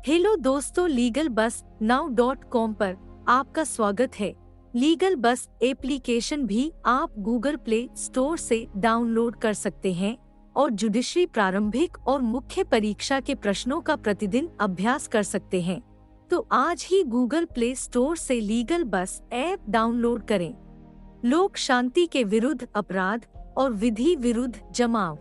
Hello दोस्तों, legal बस now.com पर आपका स्वागत है। लीगल बस एप्लीकेशन भी आप गूगल प्ले स्टोर से डाउनलोड कर सकते हैं और जुडिशरी प्रारंभिक और मुख्य परीक्षा के प्रश्नों का प्रतिदिन अभ्यास कर सकते हैं। तो आज ही गूगल प्ले स्टोर से लीगल बस ऐप डाउनलोड करें। लोक शांति के विरुद्ध अपराध और विधि विरुद्ध जमाव।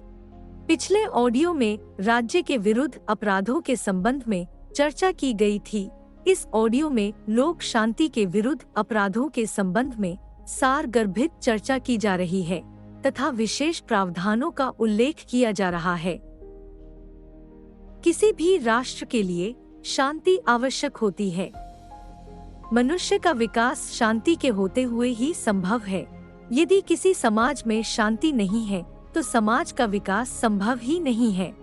पिछले ऑडियो में राज्य के विरुद्ध अपराधों के संबंध में चर्चा की गई थी। इस ऑडियो में लोक शांति के विरुद्ध अपराधों के संबंध में सारगर्भित चर्चा की जा रही है तथा विशेष प्रावधानों का उल्लेख किया जा रहा है। किसी भी राष्ट्र के लिए शांति आवश्यक होती है। मनुष्य का विकास शांति के होते हुए ही संभव है। यदि किसी समाज में शांति नहीं है तो समाज का विकास संभव ही नहीं है।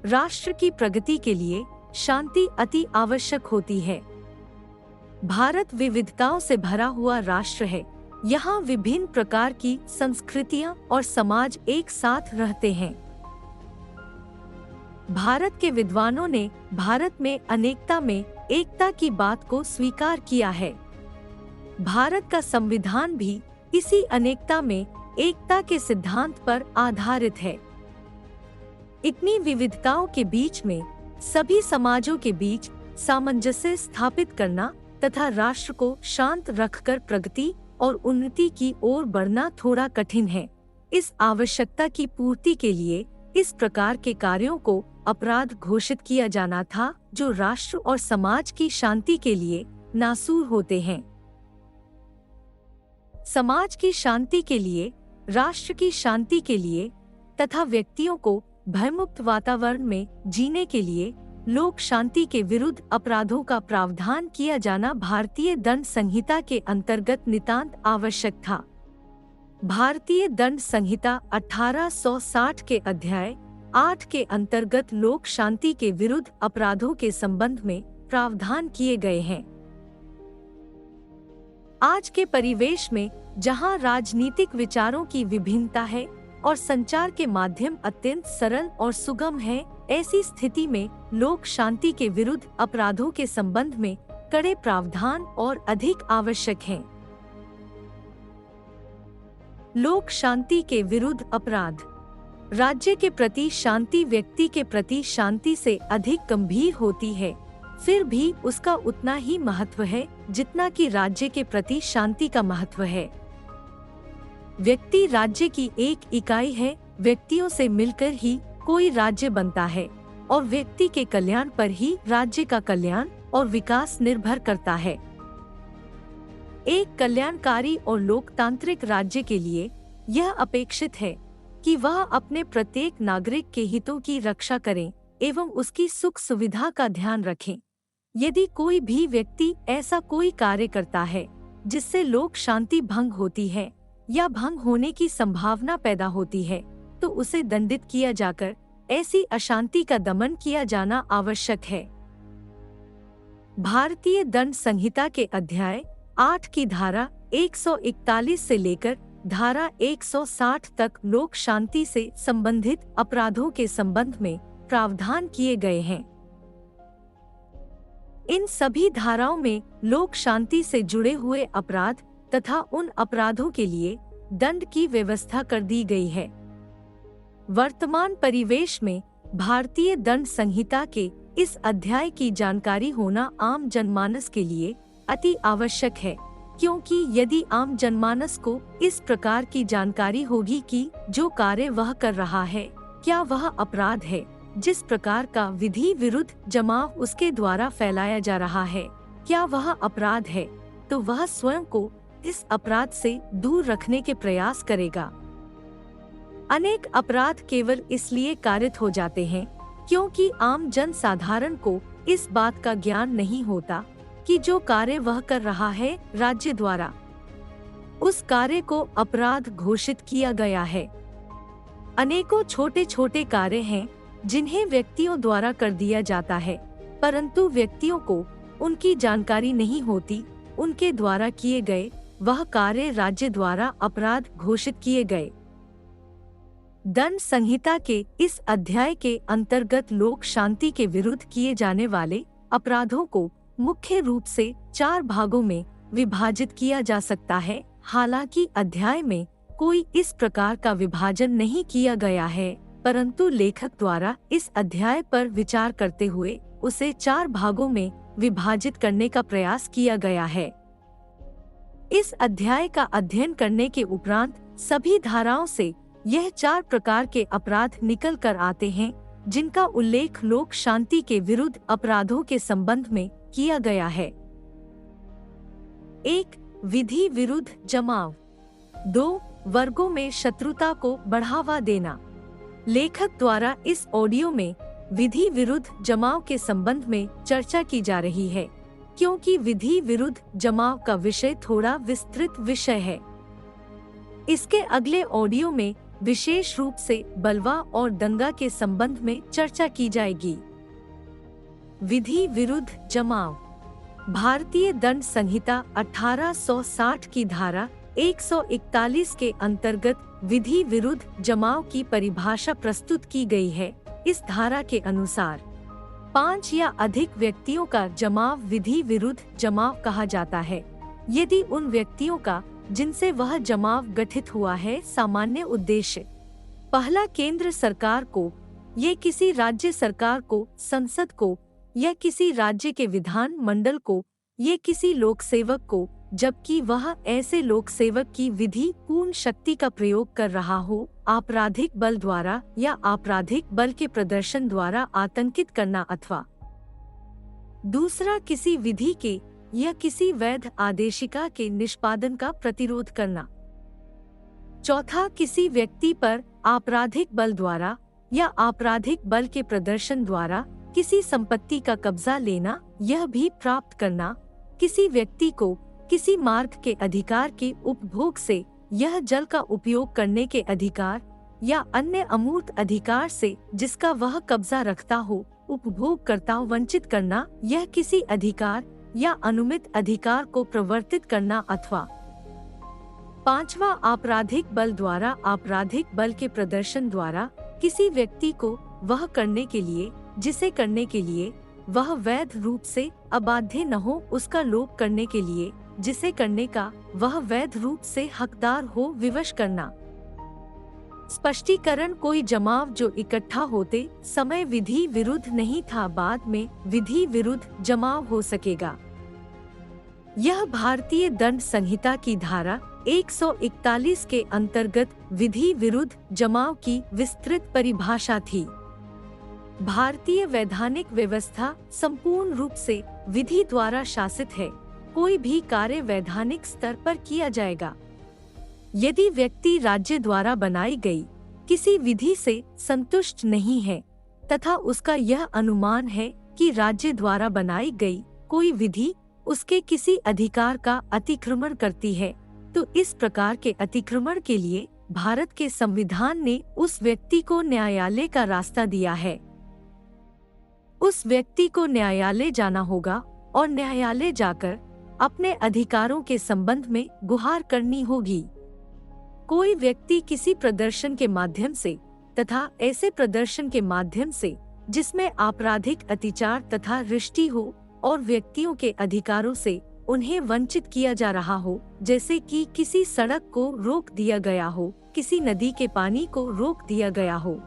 राष्ट्र की प्रगति के लिए शांति अति आवश्यक होती है। भारत विविधताओं से भरा हुआ राष्ट्र है। यहाँ विभिन्न प्रकार की संस्कृतियाँ और समाज एक साथ रहते हैं। भारत के विद्वानों ने भारत में अनेकता में एकता की बात को स्वीकार किया है। भारत का संविधान भी इसी अनेकता में एकता के सिद्धांत पर आधारित है। इतनी विविधताओं के बीच में सभी समाजों के बीच सामंजस्य स्थापित करना तथा राष्ट्र को शांत रखकर प्रगति और उन्नति की ओर बढ़ना थोड़ा कठिन है। इस आवश्यकता की पूर्ति के लिए इस प्रकार के कार्यों को अपराध घोषित किया जाना था जो राष्ट्र और समाज की शांति के लिए नासूर होते हैं। समाज की शांति के लिए, राष्ट्र की शांति के लिए तथा व्यक्तियों को भयमुक्त वातावरण में जीने के लिए लोक शांति के विरुद्ध अपराधों का प्रावधान किया जाना भारतीय दंड संहिता के अंतर्गत नितांत आवश्यक था। भारतीय दंड संहिता 1860 के अध्याय 8 के अंतर्गत लोक शांति के विरुद्ध अपराधों के संबंध में प्रावधान किए गए हैं। आज के परिवेश में जहां राजनीतिक विचारों की विभिन्नता है और संचार के माध्यम अत्यंत सरल और सुगम है, ऐसी स्थिति में लोक शांति के विरुद्ध अपराधों के संबंध में कड़े प्रावधान और अधिक आवश्यक हैं। लोक शांति के विरुद्ध अपराध। राज्य के प्रति शांति व्यक्ति के प्रति शांति से अधिक गंभीर होती है, फिर भी उसका उतना ही महत्व है जितना कि राज्य के प्रति शांति का महत्व है। व्यक्ति राज्य की एक इकाई है। व्यक्तियों से मिलकर ही कोई राज्य बनता है और व्यक्ति के कल्याण पर ही राज्य का कल्याण और विकास निर्भर करता है। एक कल्याणकारी और लोकतांत्रिक राज्य के लिए यह अपेक्षित है कि वह अपने प्रत्येक नागरिक के हितों की रक्षा करें एवं उसकी सुख सुविधा का ध्यान रखें। यदि कोई भी व्यक्ति ऐसा कोई कार्य करता है जिससे लोक शांति भंग होती है या भंग होने की संभावना पैदा होती है तो उसे दंडित किया जाकर ऐसी अशांति का दमन किया जाना आवश्यक है। भारतीय दंड संहिता के अध्याय 8 की धारा 141 से लेकर धारा 160 तक लोक शांति से संबंधित अपराधों के संबंध में प्रावधान किए गए हैं। इन सभी धाराओं में लोक शांति से जुड़े हुए अपराध तथा उन अपराधों के लिए दंड की व्यवस्था कर दी गई है। वर्तमान परिवेश में भारतीय दंड संहिता के इस अध्याय की जानकारी होना आम जनमानस के लिए अति आवश्यक है, क्योंकि यदि आम जनमानस को इस प्रकार की जानकारी होगी कि जो कार्य वह कर रहा है क्या वह अपराध है, जिस प्रकार का विधि विरुद्ध जमाव उसके द्वारा फैलाया जा रहा है क्या वह अपराध है, तो वह स्वयं को इस अपराध से दूर रखने के प्रयास करेगा। अनेक अपराध केवल इसलिए कारित हो जाते हैं क्योंकि आम जन साधारण को इस बात का ज्ञान नहीं होता कि जो कार्य वह कर रहा है राज्य द्वारा उस कार्य को अपराध घोषित किया गया है। अनेकों छोटे छोटे कार्य हैं जिन्हें व्यक्तियों द्वारा कर दिया जाता है, परंतु व्यक्तियों को उनकी जानकारी नहीं होती। उनके द्वारा किए गए वह कार्य राज्य द्वारा अपराध घोषित किए गए। दंड संहिता के इस अध्याय के अंतर्गत लोक शांति के विरुद्ध किए जाने वाले अपराधों को मुख्य रूप से 4 भागों में विभाजित किया जा सकता है। हालांकि अध्याय में कोई इस प्रकार का विभाजन नहीं किया गया है, परंतु लेखक द्वारा इस अध्याय पर विचार करते हुए उसे 4 भागों में विभाजित करने का प्रयास किया गया है। इस अध्याय का अध्ययन करने के उपरांत सभी धाराओं से यह 4 प्रकार के अपराध निकल कर आते हैं, जिनका उल्लेख लोक शांति के विरुद्ध अपराधों के संबंध में किया गया है। 1. विधि विरुद्ध जमाव। 2. वर्गों में शत्रुता को बढ़ावा देना। लेखक द्वारा इस ऑडियो में विधि विरुद्ध जमाव के संबंध में चर्चा की जा रही है, क्योंकि विधि विरुद्ध जमाव का विषय थोड़ा विस्तृत विषय है। इसके अगले ऑडियो में विशेष रूप से बलवा और दंगा के संबंध में चर्चा की जाएगी। विधि विरुद्ध जमाव। भारतीय दंड संहिता 1860 की धारा 141 के अंतर्गत विधि विरुद्ध जमाव की परिभाषा प्रस्तुत की गई है। इस धारा के अनुसार 5 या अधिक व्यक्तियों का जमाव विधि विरुद्ध जमाव कहा जाता है, यदि उन व्यक्तियों का जिनसे वह जमाव गठित हुआ है सामान्य उद्देश्य पहला केंद्र सरकार को या किसी राज्य सरकार को, संसद को या किसी राज्य के विधान मंडल को या किसी लोक सेवक को, जबकि वह ऐसे लोक सेवक की विधि पूर्ण शक्ति का प्रयोग कर रहा हो, आपराधिक बल द्वारा या आपराधिक बल के प्रदर्शन द्वारा आतंकित करना, अथवा दूसरा किसी विधि के या किसी वैध आदेशिका के निष्पादन का प्रतिरोध करना। चौथा, किसी व्यक्ति पर आपराधिक बल द्वारा या आपराधिक बल के प्रदर्शन द्वारा किसी संपत्ति का कब्जा लेना, यह भी प्राप्त करना। किसी व्यक्ति को किसी मार्ग के अधिकार के उपभोग से यह जल का उपयोग करने के अधिकार या अन्य अमूर्त अधिकार से जिसका वह कब्जा रखता हो, उपभोग करता वंचित करना, यह किसी अधिकार या अनुमित अधिकार को प्रवर्तित करना। अथवा 5वां, आपराधिक बल द्वारा आपराधिक बल के प्रदर्शन द्वारा किसी व्यक्ति को वह करने के लिए जिसे करने के लिए वह वैध रूप से अबाध्य न हो, उसका लोप करने के लिए जिसे करने का वह वैध रूप से हकदार हो, विवश करना। स्पष्टीकरण, कोई जमाव जो इकट्ठा होते समय विधि विरुद्ध नहीं था, बाद में विधि विरुद्ध जमाव हो सकेगा। यह भारतीय दंड संहिता की धारा 141 के अंतर्गत विधि विरुद्ध जमाव की विस्तृत परिभाषा थी। भारतीय वैधानिक व्यवस्था संपूर्ण रूप से विधि द्वारा शासित है। कोई भी कार्य वैधानिक स्तर पर किया जाएगा। यदि व्यक्ति राज्य द्वारा बनाई गई किसी विधि से संतुष्ट नहीं है तथा उसका यह अनुमान है कि राज्य द्वारा बनाई गई कोई विधि उसके किसी अधिकार का अतिक्रमण करती है, तो इस प्रकार के अतिक्रमण के लिए भारत के संविधान ने उस व्यक्ति को न्यायालय का रास्ता दिया है। उस व्यक्ति को न्यायालय जाना होगा और न्यायालय जाकर अपने अधिकारों के संबंध में गुहार करनी होगी। कोई व्यक्ति किसी प्रदर्शन के माध्यम से तथा ऐसे प्रदर्शन के माध्यम से जिसमें आपराधिक अत्याचार तथा रिष्टि हो और व्यक्तियों के अधिकारों से उन्हें वंचित किया जा रहा हो, जैसे कि किसी सड़क को रोक दिया गया हो, किसी नदी के पानी को रोक दिया गया हो,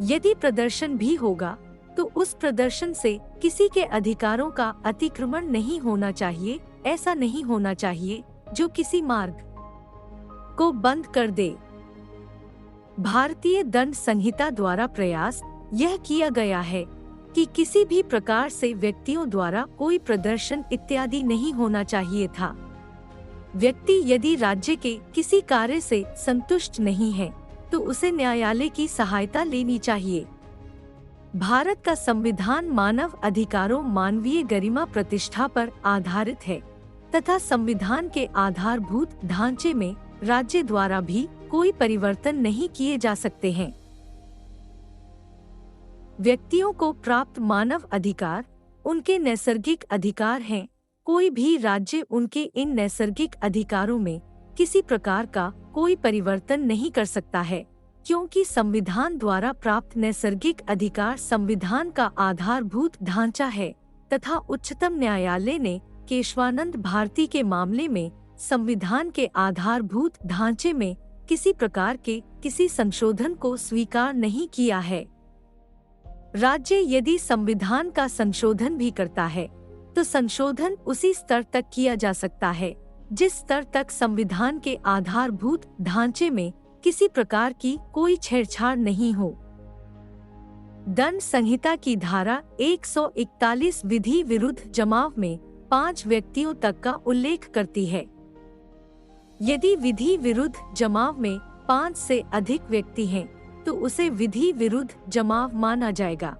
यदि प्रदर्शन भी होगा तो उस प्रदर्शन से किसी के अधिकारों का अतिक्रमण नहीं होना चाहिए। ऐसा नहीं होना चाहिए जो किसी मार्ग को बंद कर दे। भारतीय दंड संहिता द्वारा प्रयास यह किया गया है कि किसी भी प्रकार से व्यक्तियों द्वारा कोई प्रदर्शन इत्यादि नहीं होना चाहिए था। व्यक्ति यदि राज्य के किसी कार्य से संतुष्ट नहीं है तो उसे न्यायालय की सहायता लेनी चाहिए। भारत का संविधान मानव अधिकारों, मानवीय गरिमा, प्रतिष्ठा पर आधारित है तथा संविधान के आधारभूत ढांचे में राज्य द्वारा भी कोई परिवर्तन नहीं किए जा सकते हैं। व्यक्तियों को प्राप्त मानव अधिकार उनके नैसर्गिक अधिकार हैं। कोई भी राज्य उनके इन नैसर्गिक अधिकारों में किसी प्रकार का कोई परिवर्तन नहीं कर सकता है। क्योंकि संविधान द्वारा प्राप्त नैसर्गिक अधिकार संविधान का आधारभूत ढांचा है तथा उच्चतम न्यायालय ने केशवानंद भारती के मामले में संविधान के आधारभूत ढांचे में किसी प्रकार के किसी संशोधन को स्वीकार नहीं किया है। राज्य यदि संविधान का संशोधन भी करता है तो संशोधन उसी स्तर तक किया जा सकता है जिस स्तर तक संविधान के आधारभूत ढांचे में किसी प्रकार की कोई छेड़छाड़ नहीं हो। दंड संहिता की धारा 141 विधि विरुद्ध जमाव में 5 व्यक्तियों तक का उल्लेख करती है। यदि विधि विरुद्ध जमाव में 5 से अधिक व्यक्ति हैं, तो उसे विधि विरुद्ध जमाव माना जाएगा।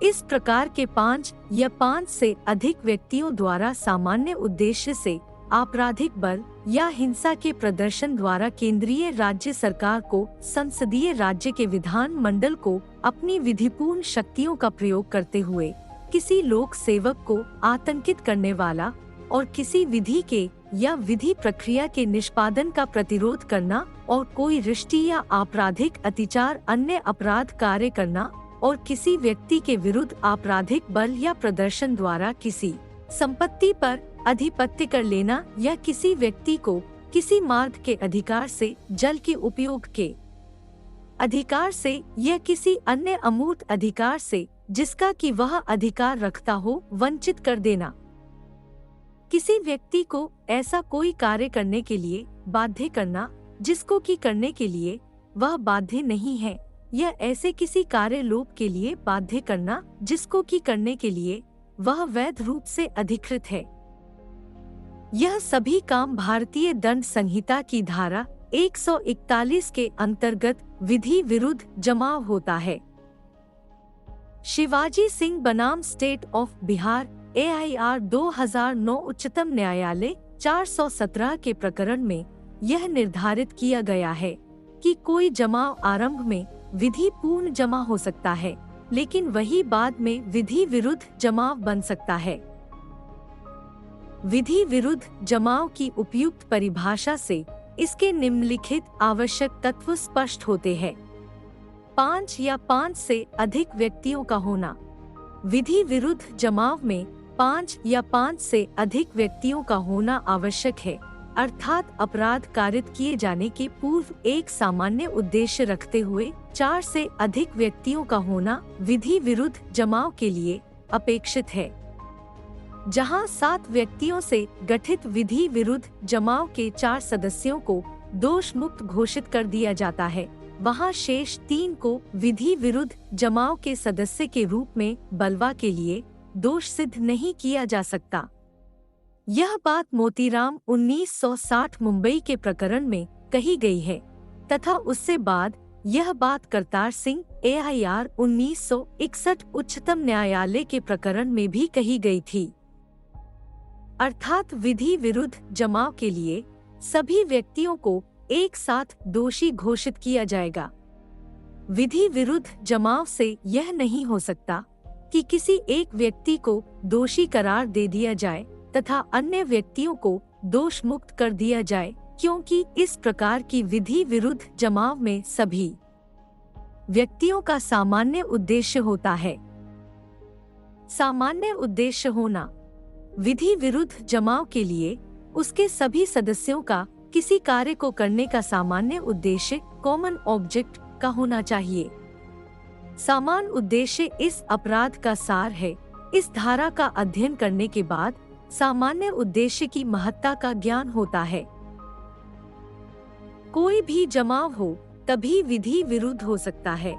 इस प्रकार के 5 या 5 से अधिक व्यक्तियों द्वारा सामान्य उद्देश्य से आपराधिक बल या हिंसा के प्रदर्शन द्वारा केंद्रीय राज्य सरकार को संसदीय राज्य के विधान मंडल को अपनी विधिपूर्ण शक्तियों का प्रयोग करते हुए किसी लोक सेवक को आतंकित करने वाला और किसी विधि के या विधि प्रक्रिया के निष्पादन का प्रतिरोध करना और कोई रिष्टि या आपराधिक अतिचार अन्य अपराध कार्य करना और किसी व्यक्ति के विरुद्ध आपराधिक बल या प्रदर्शन द्वारा किसी संपत्ति पर अधिपत्य कर लेना या किसी व्यक्ति को किसी मार्ग के अधिकार से जल के उपयोग के अधिकार से या किसी अन्य अमूर्त अधिकार से जिसका कि वह अधिकार रखता हो वंचित कर देना। किसी व्यक्ति को ऐसा कोई कार्य करने के लिए बाध्य करना जिसको कि करने के लिए वह बाध्य नहीं है या ऐसे किसी कार्य लोप के लिए बाध्य करना जिसको कि करने के लिए वह वैध रूप से अधिकृत है। यह सभी काम भारतीय दंड संहिता की धारा 141 के अंतर्गत विधि विरुद्ध जमाव होता है। शिवाजी सिंह बनाम स्टेट ऑफ बिहार AIR 2009 उच्चतम न्यायालय 417 के प्रकरण में यह निर्धारित किया गया है कि कोई जमाव आरंभ में विधि पूर्ण जमा हो सकता है, लेकिन वही बाद में विधि विरुद्ध जमाव बन सकता है। विधि विरुद्ध जमाव की उपयुक्त परिभाषा से इसके निम्नलिखित आवश्यक तत्व स्पष्ट होते हैं। 5 या 5 से अधिक व्यक्तियों का होना। विधि विरुद्ध जमाव में 5 या 5 से अधिक व्यक्तियों का होना आवश्यक है, अर्थात अपराध कारित किए जाने के पूर्व एक सामान्य उद्देश्य रखते हुए 4 से अधिक व्यक्तियों का होना विधि विरुद्ध जमाव के लिए अपेक्षित है। जहां 7 व्यक्तियों से गठित विधि विरुद्ध जमाव के 4 सदस्यों को दोष मुक्त घोषित कर दिया जाता है, वहां शेष 3 को विधि विरुद्ध जमाव के सदस्य के रूप में बलवा के लिए दोष सिद्ध नहीं किया जा सकता। यह बात मोतीराम 1960 मुंबई के प्रकरण में कही गई है तथा उससे बाद यह बात करतार सिंह AIR 1961 उच्चतम न्यायालय के प्रकरण में भी कही गई थी। अर्थात विधि विरुद्ध जमाव के लिए सभी व्यक्तियों को एक साथ दोषी घोषित किया जाएगा। विधि विरुद्ध जमाव से यह नहीं हो सकता कि किसी एक व्यक्ति को दोषी करार दे दिया जाए तथा अन्य व्यक्तियों को दोष मुक्त कर दिया जाए, क्योंकि इस प्रकार की विधि विरुद्ध जमाव में सभी व्यक्तियों का सामान्य उद्देश्य होता है। सामान्य उद्देश्य होना। विधि विरुद्ध जमाव के लिए उसके सभी सदस्यों का किसी कार्य को करने का सामान्य उद्देश्य कॉमन ऑब्जेक्ट का होना चाहिए। समान उद्देश्य इस अपराध का सार है। इस धारा का अध्ययन करने के बाद सामान्य उद्देश्य की महत्ता का ज्ञान होता है। कोई भी जमाव हो तभी विधि विरुद्ध हो सकता है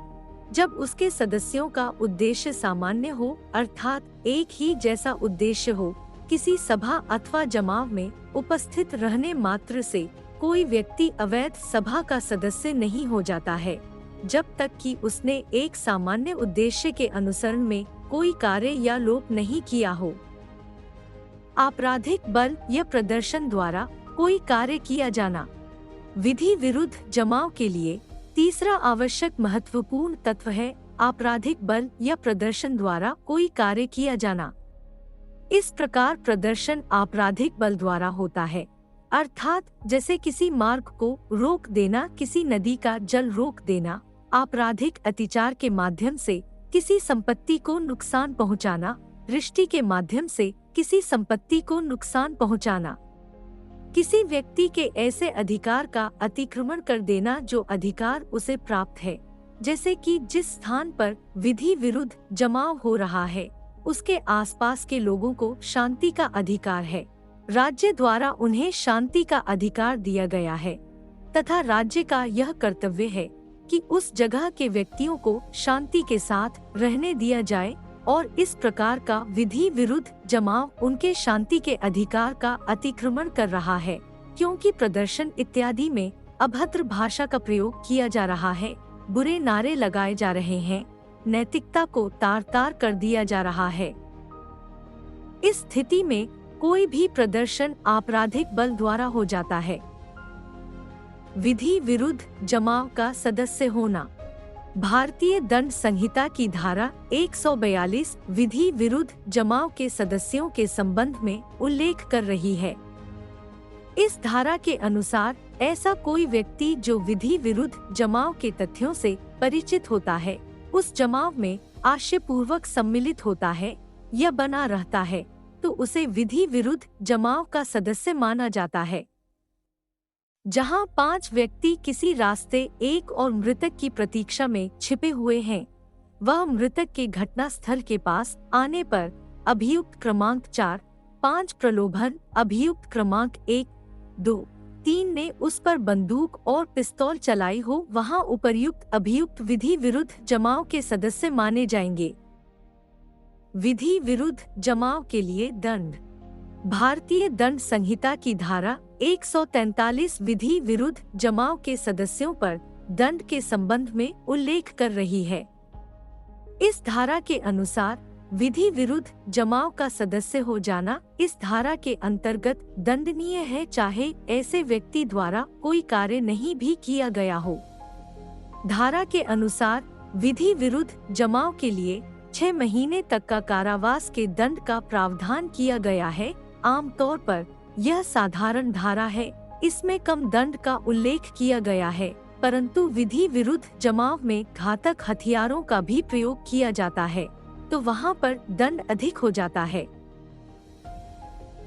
जब उसके सदस्यों का उद्देश्य सामान्य हो, अर्थात एक ही जैसा उद्देश्य हो। किसी सभा अथवा जमाव में उपस्थित रहने मात्र से कोई व्यक्ति अवैध सभा का सदस्य नहीं हो जाता है, जब तक कि उसने एक सामान्य उद्देश्य के अनुसरण में कोई कार्य या लोप नहीं किया हो। आपराधिक बल या प्रदर्शन द्वारा कोई कार्य किया जाना। विधि विरुद्ध जमाव के लिए तीसरा आवश्यक महत्वपूर्ण तत्व है आपराधिक बल या प्रदर्शन द्वारा कोई कार्य किया जाना। इस प्रकार प्रदर्शन आपराधिक बल द्वारा होता है, अर्थात जैसे किसी मार्ग को रोक देना, किसी नदी का जल रोक देना, आपराधिक अत्याचार के माध्यम से किसी संपत्ति को नुकसान पहुंचाना, दृष्टि के माध्यम से किसी संपत्ति को नुकसान पहुंचाना, किसी व्यक्ति के ऐसे अधिकार का अतिक्रमण कर देना जो अधिकार उसे प्राप्त है। जैसे कि जिस स्थान पर विधि विरुद्ध जमाव हो रहा है उसके आसपास के लोगों को शांति का अधिकार है, राज्य द्वारा उन्हें शांति का अधिकार दिया गया है तथा राज्य का यह कर्तव्य है कि उस जगह के व्यक्तियों को शांति के साथ रहने दिया जाए और इस प्रकार का विधि विरुद्ध जमाव उनके शांति के अधिकार का अतिक्रमण कर रहा है, क्योंकि प्रदर्शन इत्यादि में अभद्र भाषा का प्रयोग किया जा रहा है, बुरे नारे लगाए जा रहे हैं, नैतिकता को तार-तार कर दिया जा रहा है। इस स्थिति में कोई भी प्रदर्शन आपराधिक बल द्वारा हो जाता है। विधि विरुद्ध जमाव का सदस्य होना। भारतीय दंड संहिता की धारा 142 विधि विरुद्ध जमाव के सदस्यों के संबंध में उल्लेख कर रही है। इस धारा के अनुसार ऐसा कोई व्यक्ति जो विधि विरुद्ध जमाव के तथ्यों से परिचित होता है, उस जमाव में आशयपूर्वक सम्मिलित होता है या बना रहता है, तो उसे विधि विरुद्ध जमाव का सदस्य माना जाता है। जहां 5 व्यक्ति किसी रास्ते एक और मृतक की प्रतीक्षा में छिपे हुए हैं, वह मृतक के घटना स्थल के पास आने पर अभियुक्त क्रमांक 4, 5 प्रलोभन अभियुक्त क्रमांक 1, 2, 3 ने उस पर बंदूक और पिस्तौल चलाई हो, वहां उपर्युक्त अभियुक्त विधि विरुद्ध जमाव के सदस्य माने जाएंगे। विधि विरुद्ध जमाव के लिए दंड। भारतीय दंड संहिता की धारा 143 विधि विरुद्ध जमाव के सदस्यों पर दंड के संबंध में उल्लेख कर रही है। इस धारा के अनुसार विधि विरुद्ध जमाव का सदस्य हो जाना इस धारा के अंतर्गत दंडनीय है, चाहे ऐसे व्यक्ति द्वारा कोई कार्य नहीं भी किया गया हो। धारा के अनुसार विधि विरुद्ध जमाव के लिए 6 महीने तक का कारावास के दंड का प्रावधान किया गया है। आमतौर पर यह साधारण धारा है, इसमें कम दंड का उल्लेख किया गया है, परंतु विधि विरुद्ध जमाव में घातक हथियारों का भी प्रयोग किया जाता है, तो वहां पर दंड अधिक हो जाता है।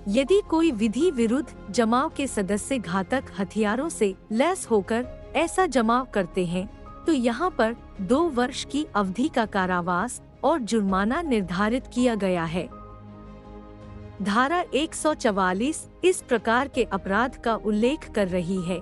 यदि कोई विधि विरुद्ध जमाव के सदस्य घातक हथियारों से लैस होकर ऐसा जमाव करते हैं, तो यहाँ पर 2 वर्ष की अवधि का कारावास और जुर्माना निर्धारित किया गया है। धारा 144 इस प्रकार के अपराध का उल्लेख कर रही है।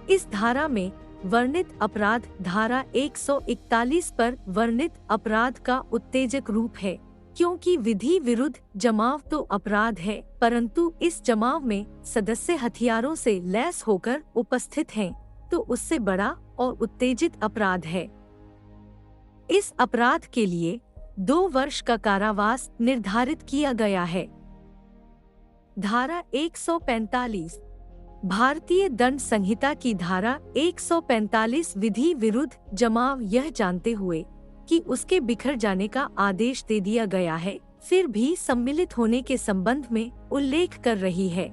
इस धारा में वर्णित अपराध धारा 141 पर वर्णित अपराध का उत्तेजक रूप है, क्योंकि विधि विरुद्ध जमाव तो अपराध है, परंतु इस जमाव में सदस्य हथियारों से लैस होकर उपस्थित हैं, तो उससे बड़ा और उत्तेजित अपराध है। इस अपराध के लिए 2 वर्ष का कारावास निर्धारित किया गया है। धारा 145 भारतीय दंड संहिता की धारा 145 विधि विरुद्ध जमाव यह जानते हुए कि उसके बिखर जाने का आदेश दे दिया गया है, फिर भी सम्मिलित होने के संबंध में उल्लेख कर रही है।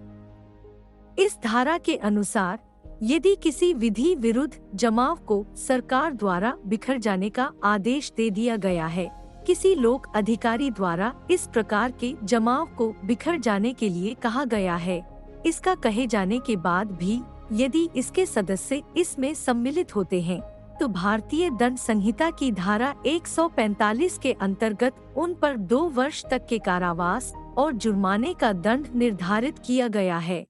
इस धारा के अनुसार यदि किसी विधि विरुद्ध जमाव को सरकार द्वारा बिखर जाने का आदेश दे दिया गया है, किसी लोक अधिकारी द्वारा इस प्रकार के जमाव को बिखर जाने के लिए कहा गया है, इसका कहे जाने के बाद भी यदि इसके सदस्य इसमें सम्मिलित होते हैं, तो भारतीय दंड संहिता की धारा 145 के अंतर्गत उन पर 2 वर्ष तक के कारावास और जुर्माने का दंड निर्धारित किया गया है।